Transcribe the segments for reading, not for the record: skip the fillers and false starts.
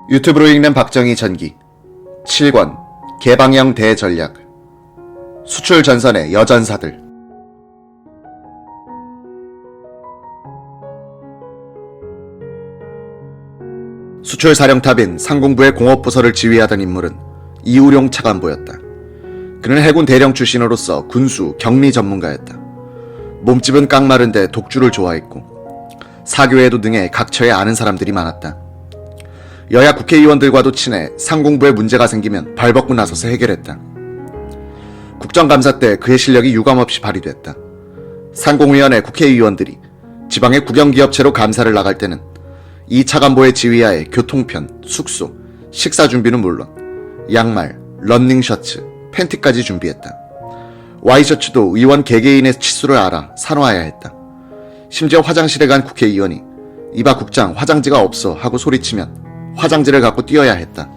유튜브로 읽는 박정희 전기 7권 개방형 대전략 수출 전선의 여전사들. 수출사령탑인 상공부의 공업부서를 지휘하던 인물은 이우룡 차관보였다. 그는 해군 대령 출신으로서 군수, 격리 전문가였다. 몸집은 깡마른데 독주를 좋아했고 사교외도 등의 각처에 아는 사람들이 많았다. 여야 국회의원들과도 친해 상공부에 문제가 생기면 발벗고 나서서 해결했다. 국정감사 때 그의 실력이 유감없이 발휘됐다. 상공위원회 국회의원들이 지방의 국영기업체로 감사를 나갈 때는 이 차관보의 지휘하에 교통편, 숙소, 식사 준비는 물론 양말, 러닝셔츠, 팬티까지 준비했다. 와이셔츠도 의원 개개인의 치수를 알아 사놓아야 했다. 심지어 화장실에 간 국회의원이 이봐 국장 화장지가 없어 하고 소리치면 화장지를 갖고 뛰어야 했다.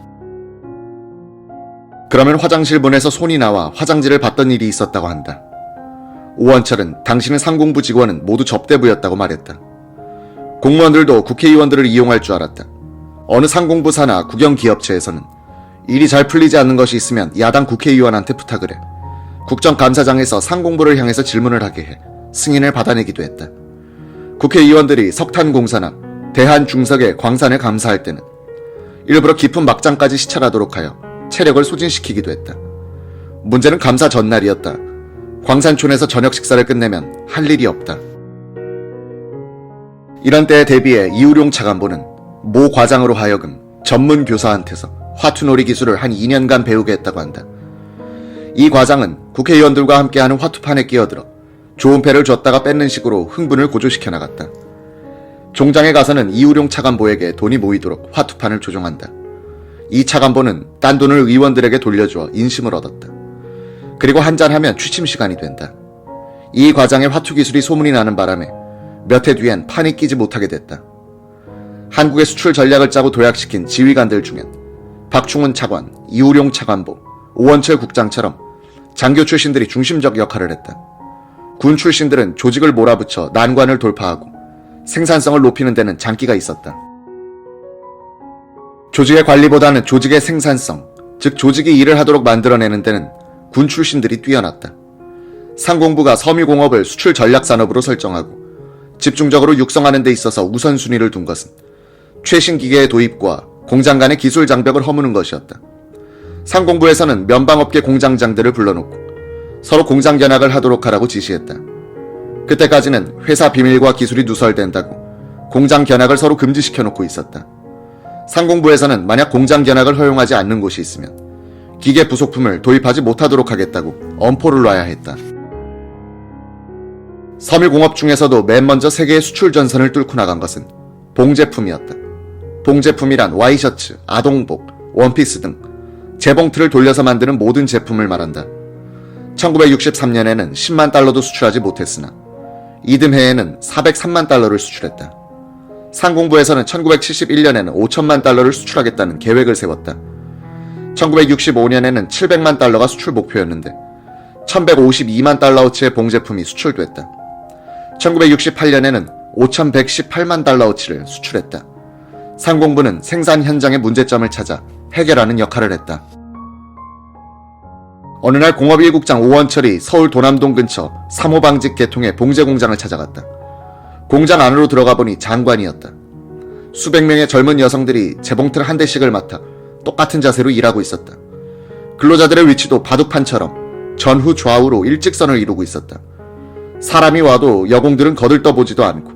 그러면 화장실 문에서 손이 나와 화장지를 받던 일이 있었다고 한다. 오원철은 당신은 상공부 직원은 모두 접대부였다고 말했다. 공무원들도 국회의원들을 이용할 줄 알았다. 어느 상공부 산하 국영기업체에서는 일이 잘 풀리지 않는 것이 있으면 야당 국회의원한테 부탁을 해 국정감사장에서 상공부를 향해서 질문을 하게 해 승인을 받아내기도 했다. 국회의원들이 석탄공사나 대한중석의 광산을 감사할 때는 일부러 깊은 막장까지 시찰하도록 하여 체력을 소진시키기도 했다. 문제는 감사 전날이었다. 광산촌에서 저녁 식사를 끝내면 할 일이 없다. 이런 때에 대비해 이우룡 차관보는 모 과장으로 하여금 전문 교사한테서 화투놀이 기술을 한 2년간 배우게 했다고 한다. 이 과장은 국회의원들과 함께하는 화투판에 끼어들어 좋은 패를 줬다가 뺏는 식으로 흥분을 고조시켜 나갔다. 종장에 가서는 이우룡 차관보에게 돈이 모이도록 화투판을 조종한다. 이 차관보는 딴 돈을 의원들에게 돌려주어 인심을 얻었다. 그리고 한잔하면 취침 시간이 된다. 이 과장의 화투 기술이 소문이 나는 바람에 몇 해 뒤엔 판이 끼지 못하게 됐다. 한국의 수출 전략을 짜고 도약시킨 지휘관들 중엔 박충훈 차관, 이우룡 차관보, 오원철 국장처럼 장교 출신들이 중심적 역할을 했다. 군 출신들은 조직을 몰아붙여 난관을 돌파하고 생산성을 높이는 데는 장기가 있었다. 조직의 관리보다는 조직의 생산성, 즉 조직이 일을 하도록 만들어내는 데는 군 출신들이 뛰어났다. 상공부가 섬유공업을 수출 전략산업으로 설정하고 집중적으로 육성하는 데 있어서 우선순위를 둔 것은 최신 기계의 도입과 공장 간의 기술 장벽을 허무는 것이었다. 상공부에서는 면방업계 공장장들을 불러놓고 서로 공장 견학을 하도록 하라고 지시했다. 그때까지는 회사 비밀과 기술이 누설된다고 공장 견학을 서로 금지시켜놓고 있었다. 상공부에서는 만약 공장 견학을 허용하지 않는 곳이 있으면 기계 부속품을 도입하지 못하도록 하겠다고 엄포를 놔야 했다. 섬유공업 중에서도 맨 먼저 세계의 수출 전선을 뚫고 나간 것은 봉제품이었다. 봉제품이란 와이셔츠, 아동복, 원피스 등 재봉틀을 돌려서 만드는 모든 제품을 말한다. 1963년에는 10만 달러도 수출하지 못했으나 이듬해에는 403만 달러를 수출했다. 상공부에서는 1971년에는 5천만 달러를 수출하겠다는 계획을 세웠다. 1965년에는 700만 달러가 수출 목표였는데 1152만 달러어치의 봉제품이 수출됐다. 1968년에는 5118만 달러어치를 수출했다. 상공부는 생산 현장의 문제점을 찾아 해결하는 역할을 했다. 어느 날 공업 1국장 오원철이 서울 도남동 근처 3호 방직 계통의 봉제 공장을 찾아갔다. 공장 안으로 들어가 보니 장관이었다. 수백 명의 젊은 여성들이 재봉틀 한 대씩을 맡아 똑같은 자세로 일하고 있었다. 근로자들의 위치도 바둑판처럼 전후 좌우로 일직선을 이루고 있었다. 사람이 와도 여공들은 거들떠보지도 않고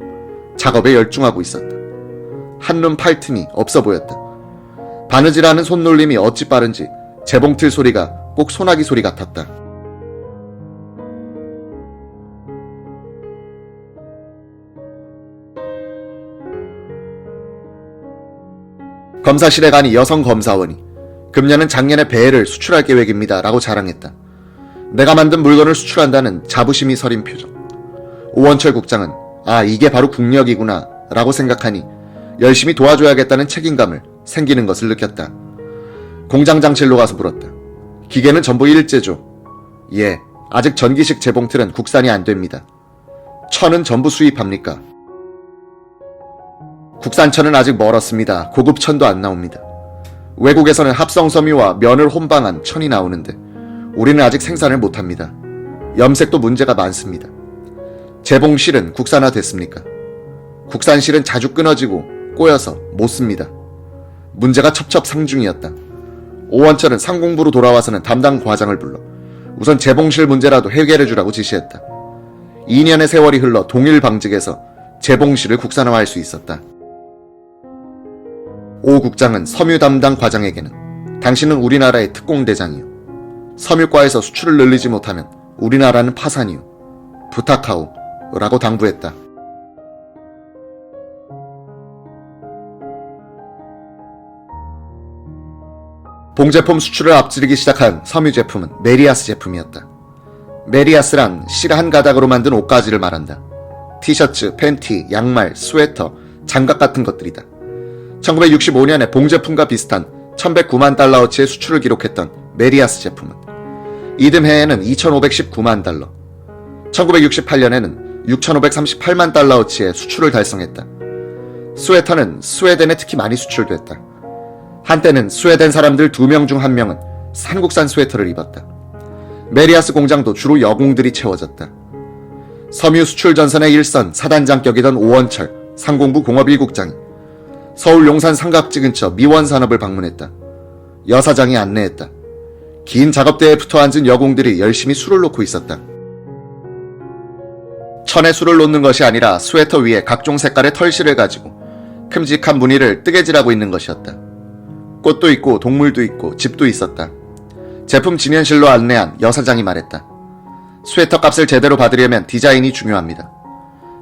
작업에 열중하고 있었다. 한눈 팔 틈이 없어 보였다. 바느질하는 손놀림이 어찌 빠른지 재봉틀 소리가 꼭 소나기 소리 같았다. 검사실에 가니 여성 검사원이 금년은 작년에 배를 수출할 계획입니다 라고 자랑했다. 내가 만든 물건을 수출한다는 자부심이 서린 표정. 오원철 국장은 아 이게 바로 국력이구나 라고 생각하니 열심히 도와줘야겠다는 책임감을 생기는 것을 느꼈다. 공장장실로 가서 물었다. 기계는 전부 일제죠. 예, 아직 전기식 재봉틀은 국산이 안 됩니다. 천은 전부 수입합니까? 국산천은 아직 멀었습니다. 고급천도 안 나옵니다. 외국에서는 합성섬유와 면을 혼방한 천이 나오는데 우리는 아직 생산을 못합니다. 염색도 문제가 많습니다. 재봉실은 국산화됐습니까? 국산실은 자주 끊어지고 꼬여서 못 씁니다. 문제가 첩첩상중이었다. 오원철은 상공부로 돌아와서는 담당 과장을 불러 우선 재봉실 문제라도 해결해주라고 지시했다. 2년의 세월이 흘러 동일 방직에서 재봉실을 국산화할 수 있었다. 오 국장은 섬유 담당 과장에게는 당신은 우리나라의 특공대장이요. 섬유과에서 수출을 늘리지 못하면 우리나라는 파산이요. 부탁하오 라고 당부했다. 봉제품 수출을 앞지르기 시작한 섬유 제품은 메리아스 제품이었다. 메리아스란 실 한 가닥으로 만든 옷가지를 말한다. 티셔츠, 팬티, 양말, 스웨터, 장갑 같은 것들이다. 1965년에 봉제품과 비슷한 1109만 달러어치의 수출을 기록했던 메리아스 제품은 이듬해에는 2519만 달러, 1968년에는 6538만 달러어치의 수출을 달성했다. 스웨터는 스웨덴에 특히 많이 수출됐다. 한때는 스웨덴 사람들 2명 중 1명은 한국산 스웨터를 입었다. 메리아스 공장도 주로 여공들이 채워졌다. 섬유 수출 전선의 일선 사단장격이던 오원철 상공부 공업 1국장이 서울 용산 삼각지 근처 미원산업을 방문했다. 여사장이 안내했다. 긴 작업대에 붙어앉은 여공들이 열심히 술을 놓고 있었다. 천에 술을 놓는 것이 아니라 스웨터 위에 각종 색깔의 털실을 가지고 큼직한 무늬를 뜨개질하고 있는 것이었다. 꽃도 있고 동물도 있고 집도 있었다. 제품 진연실로 안내한 여사장이 말했다. 스웨터 값을 제대로 받으려면 디자인이 중요합니다.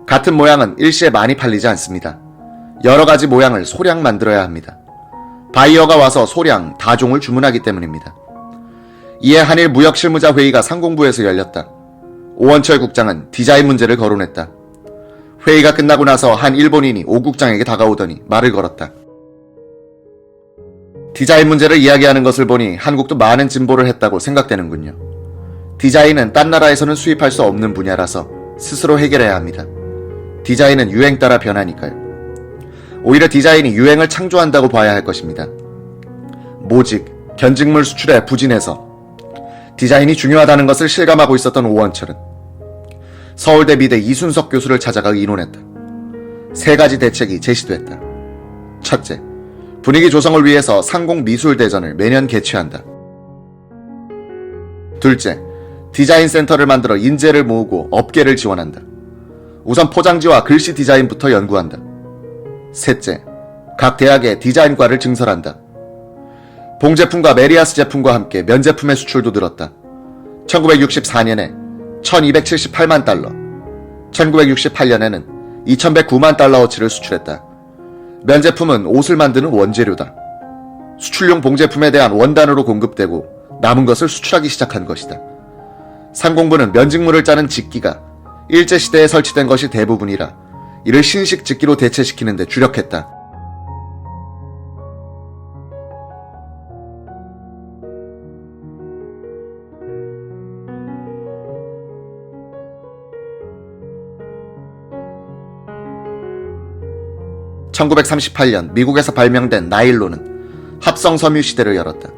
같은 모양은 일시에 많이 팔리지 않습니다. 여러 가지 모양을 소량 만들어야 합니다. 바이어가 와서 소량, 다종을 주문하기 때문입니다. 이에 한일 무역실무자 회의가 상공부에서 열렸다. 오원철 국장은 디자인 문제를 거론했다. 회의가 끝나고 나서 한 일본인이 오 국장에게 다가오더니 말을 걸었다. 디자인 문제를 이야기하는 것을 보니 한국도 많은 진보를 했다고 생각되는군요. 디자인은 딴 나라에서는 수입할 수 없는 분야라서 스스로 해결해야 합니다. 디자인은 유행 따라 변하니까요. 오히려 디자인이 유행을 창조한다고 봐야 할 것입니다. 모직, 견직물 수출에 부진해서 디자인이 중요하다는 것을 실감하고 있었던 오원철은 서울대 미대 이순석 교수를 찾아가 의논했다. 3가지 대책이 제시됐다. 첫째, 분위기 조성을 위해서 상공미술대전을 매년 개최한다. 둘째, 디자인 센터를 만들어 인재를 모으고 업계를 지원한다. 우선 포장지와 글씨 디자인부터 연구한다. 셋째, 각 대학에 디자인과를 증설한다. 봉제품과 메리아스 제품과 함께 면제품의 수출도 늘었다. 1964년에 1278만 달러, 1968년에는 2109만 달러어치를 수출했다. 면제품은 옷을 만드는 원재료다. 수출용 봉제품에 대한 원단으로 공급되고 남은 것을 수출하기 시작한 것이다. 상공부는 면직물을 짜는 직기가 일제시대에 설치된 것이 대부분이라 이를 신식 직기로 대체시키는 데 주력했다. (1938년) 미국에서 발명된 나일론은 합성섬유 시대를 열었다.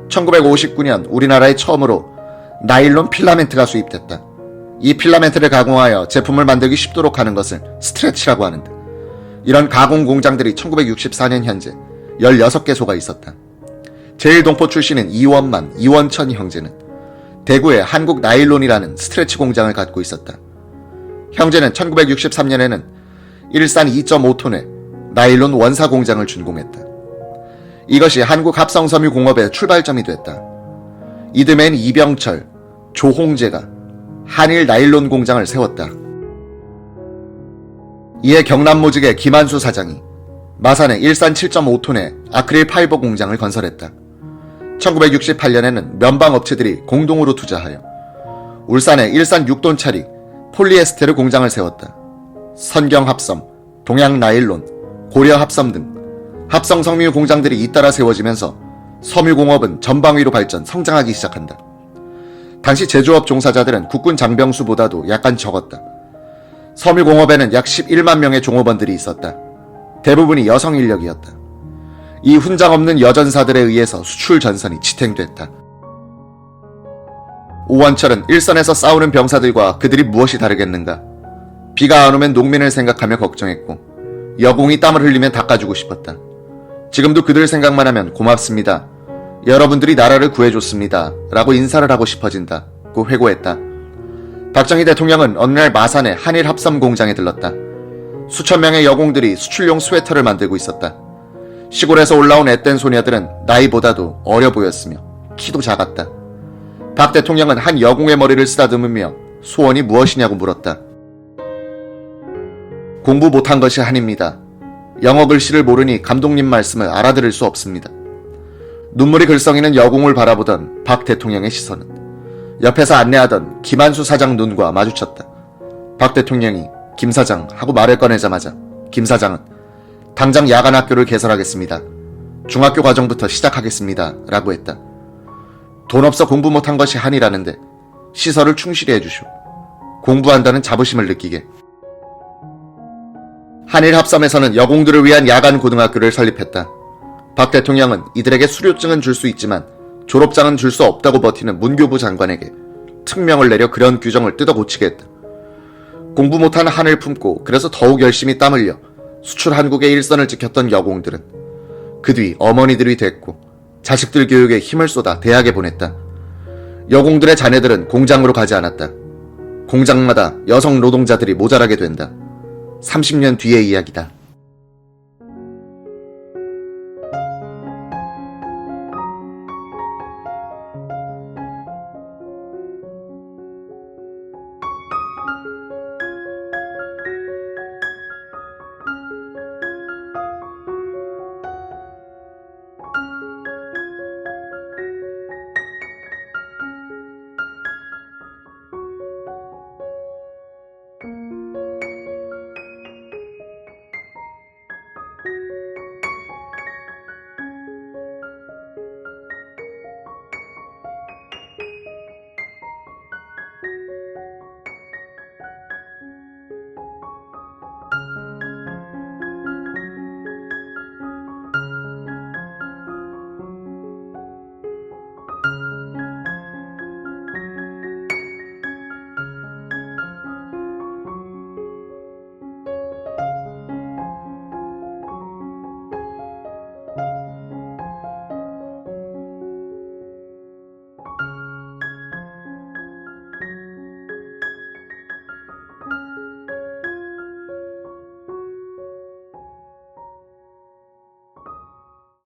1959년 우리나라에 처음으로 나일론 필라멘트가 수입됐다. 이 필라멘트를 가공하여 제품을 만들기 쉽도록 하는 것을 스트레치라고 하는데, 이런 가공 공장들이 1964년 현재 16개소가 있었다. 제1동포 출신인 이원만, 이원천 형제는 대구에 한국 나일론이라는 스트레치 공장을 갖고 있었다. 형제는 1963년에는 일산 2.5톤의 나일론 원사 공장을 준공했다. 이것이 한국 합성섬유 공업의 출발점이 됐다. 이듬해엔 이병철, 조홍재가 한일 나일론 공장을 세웠다. 이에 경남모직의 김한수 사장이 마산에 일산 7.5톤의 아크릴 파이버 공장을 건설했다. 1968년에는 면방업체들이 공동으로 투자하여 울산에 일산 6톤짜리 폴리에스테르 공장을 세웠다. 선경합섬, 동양나일론, 고려합섬 등 합성섬유 공장들이 잇따라 세워지면서 섬유공업은 전방위로 발전, 성장하기 시작한다. 당시 제조업 종사자들은 국군 장병수보다도 약간 적었다. 섬유공업에는 약 11만 명의 종업원들이 있었다. 대부분이 여성 인력이었다. 이 훈장 없는 여전사들에 의해서 수출 전선이 지탱됐다. 오원철은 일선에서 싸우는 병사들과 그들이 무엇이 다르겠는가. 비가 안 오면 농민을 생각하며 걱정했고 여공이 땀을 흘리면 닦아주고 싶었다. 지금도 그들 생각만 하면 고맙습니다. 여러분들이 나라를 구해줬습니다. 라고 인사를 하고 싶어진다고 회고했다. 박정희 대통령은 어느 날 마산의 한일 합섬 공장에 들렀다. 수천 명의 여공들이 수출용 스웨터를 만들고 있었다. 시골에서 올라온 앳된 소녀들은 나이보다도 어려 보였으며 키도 작았다. 박 대통령은 한 여공의 머리를 쓰다듬으며 소원이 무엇이냐고 물었다. 공부 못한 것이 한입니다. 영어 글씨를 모르니 감독님 말씀을 알아들을 수 없습니다. 눈물이 글썽이는 여공을 바라보던 박 대통령의 시선은 옆에서 안내하던 김한수 사장 눈과 마주쳤다. 박 대통령이 김 사장 하고 말을 꺼내자마자 김 사장은 당장 야간 학교를 개설하겠습니다. 중학교 과정부터 시작하겠습니다. 라고 했다. 돈 없어 공부 못한 것이 한이라는데 시설을 충실히 해주시오. 공부한다는 자부심을 느끼게. 한일 합섬에서는 여공들을 위한 야간 고등학교를 설립했다. 박 대통령은 이들에게 수료증은 줄 수 있지만 졸업장은 줄 수 없다고 버티는 문교부 장관에게 특명을 내려 그런 규정을 뜯어 고치게 했다. 공부 못한 한을 품고 그래서 더욱 열심히 땀 흘려 수출 한국의 일선을 지켰던 여공들은 그 뒤 어머니들이 됐고 자식들 교육에 힘을 쏟아 대학에 보냈다. 여공들의 자녀들은 공장으로 가지 않았다. 공장마다 여성 노동자들이 모자라게 된다. 30년 뒤의 이야기다.